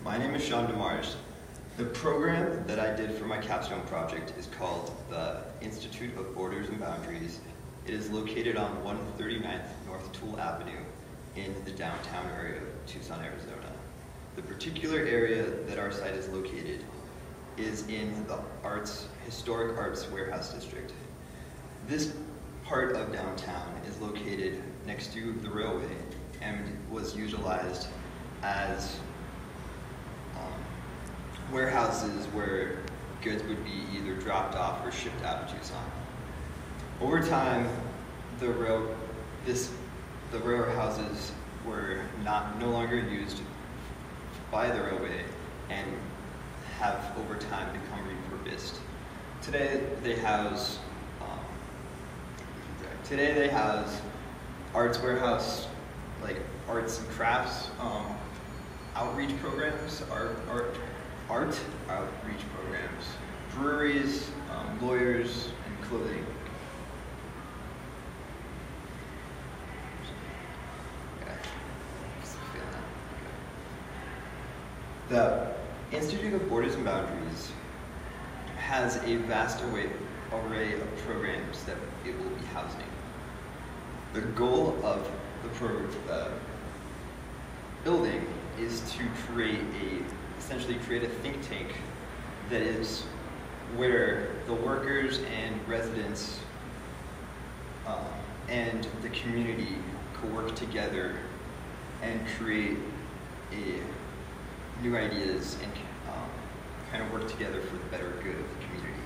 My name is Demars. The program that I did for my capstone project is called the Institute of Borders and Boundaries. It is located on 139th North Toole Avenue in the downtown area of Tucson, Arizona. The particular area that our site is located is in the historic arts warehouse district. This part of downtown is located next to the railway and was utilized as warehouses where goods would be either dropped off or shipped out of Tucson. Over time, the warehouses were no longer used by the railway and have over time become repurposed. Today they house arts warehouse, like arts and crafts, outreach programs, art outreach programs, breweries, lawyers, and clothing. The Institute of Borders and Boundaries has a vast array of programs that it will be housing. The goal of the building is to essentially create a think tank that is where the workers and residents and the community can work together and create new ideas and kind of work together for the better good of the community,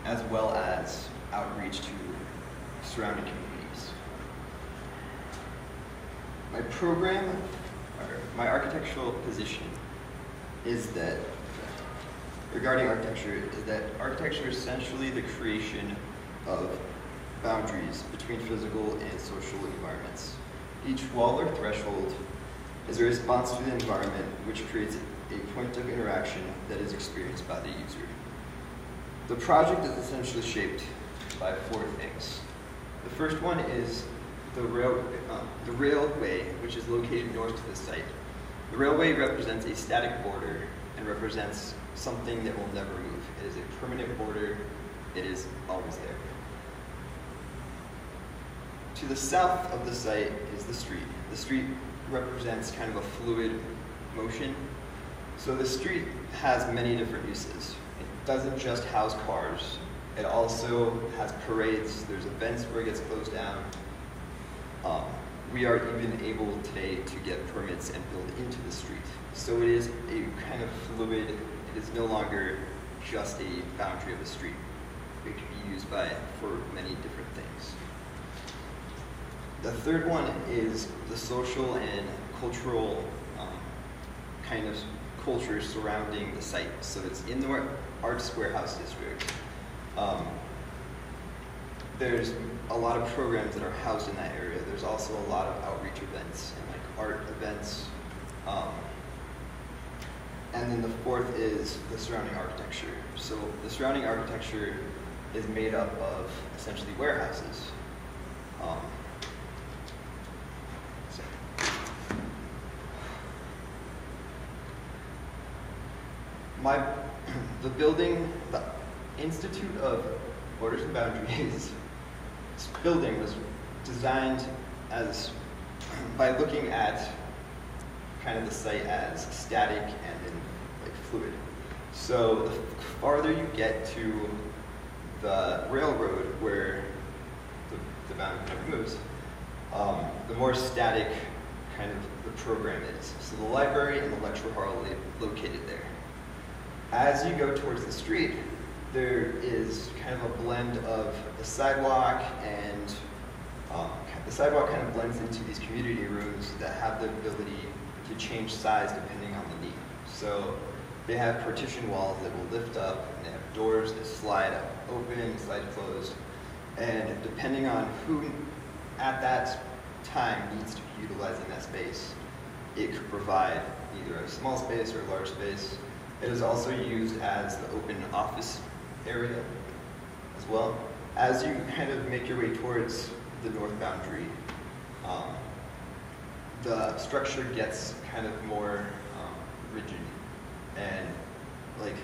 as well as outreach to surrounding communities. My architectural position is that, regarding architecture, architecture is essentially the creation of boundaries between physical and social environments. Each wall or threshold is a response to the environment, which creates a point of interaction that is experienced by the user. The project is essentially shaped by four things. The first one is the railway, which is located north to the site. The railway represents a static border and represents something that will never move. It is a permanent border. It is always there. To the south of the site is the street. The street represents kind of a fluid motion. So the street has many different uses. It doesn't just house cars. It also has parades. There's events where it gets closed down. We are even able today to get permits and build into the street. So it is a kind of fluid, it is no longer just a boundary of a street. It can be used for many different things. The third one is the social and cultural kind of culture surrounding the site. So it's in the arts warehouse district. There's a lot of programs that are housed in that area. There's also a lot of outreach events and like art events. And then the fourth is the surrounding architecture. So the surrounding architecture is made up of essentially warehouses. The Institute of Borders and Boundaries this building was designed by looking at kind of the site as static and then like fluid. So the farther you get to the railroad where the boundary never moves, the more static kind of the program is. So the library and the lecture hall are located there. As you go towards the street, there is kind of a blend of the sidewalk and the sidewalk kind of blends into these community rooms that have the ability to change size depending on the need. So they have partition walls that will lift up, and they have doors that slide open, slide closed, and depending on who at that time needs to be utilizing that space, it could provide either a small space or a large space. It is also used as the open office area as well. As you kind of make your way towards the north boundary, the structure gets kind of more rigid. And like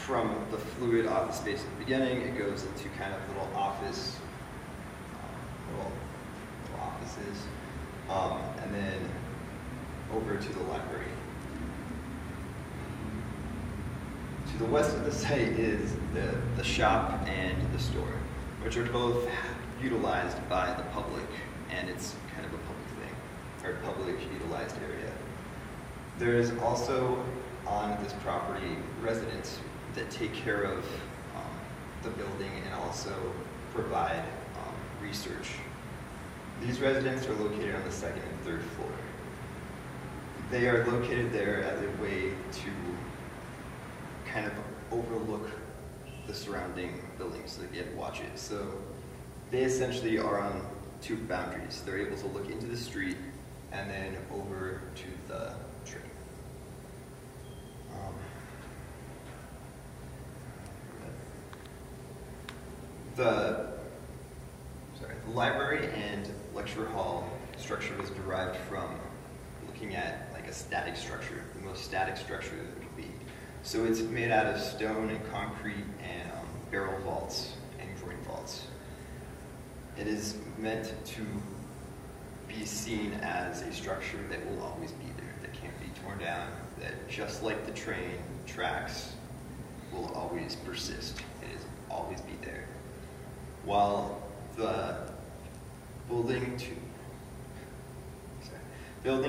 from the fluid office space at the beginning, it goes into kind of little office, little offices, and then over to the library. To the west of the site is the shop and the store, which are both utilized by the public, and it's kind of a public thing, or public utilized area. There is also on this property residents that take care of the building and also provide research. These residents are located on the second and third floor. They are located there as a way to kind of overlook the surrounding buildings, so they get to watch it. So they essentially are on two boundaries. They're able to look into the street and then over to the train. The library and lecture hall structure was derived from looking at like a static structure, the most static structure that it could be. So it's made out of stone and concrete and barrel vaults and groin vaults. It is meant to be seen as a structure that will always be there, that can't be torn down, that just like the train tracks will always persist. It is always be there. While the building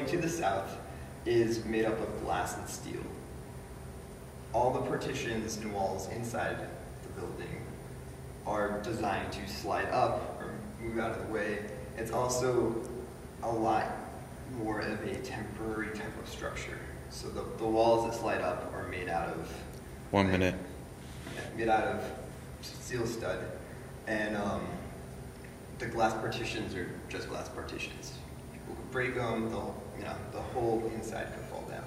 to the south is made up of glass and steel. All the partitions and walls inside the building are designed to slide up or move out of the way. It's also a lot more of a temporary type of structure. So the walls that slide up are made out of... 1 minute. Made out of steel stud. And the glass partitions are just glass partitions. People could break them, the whole inside could fall down.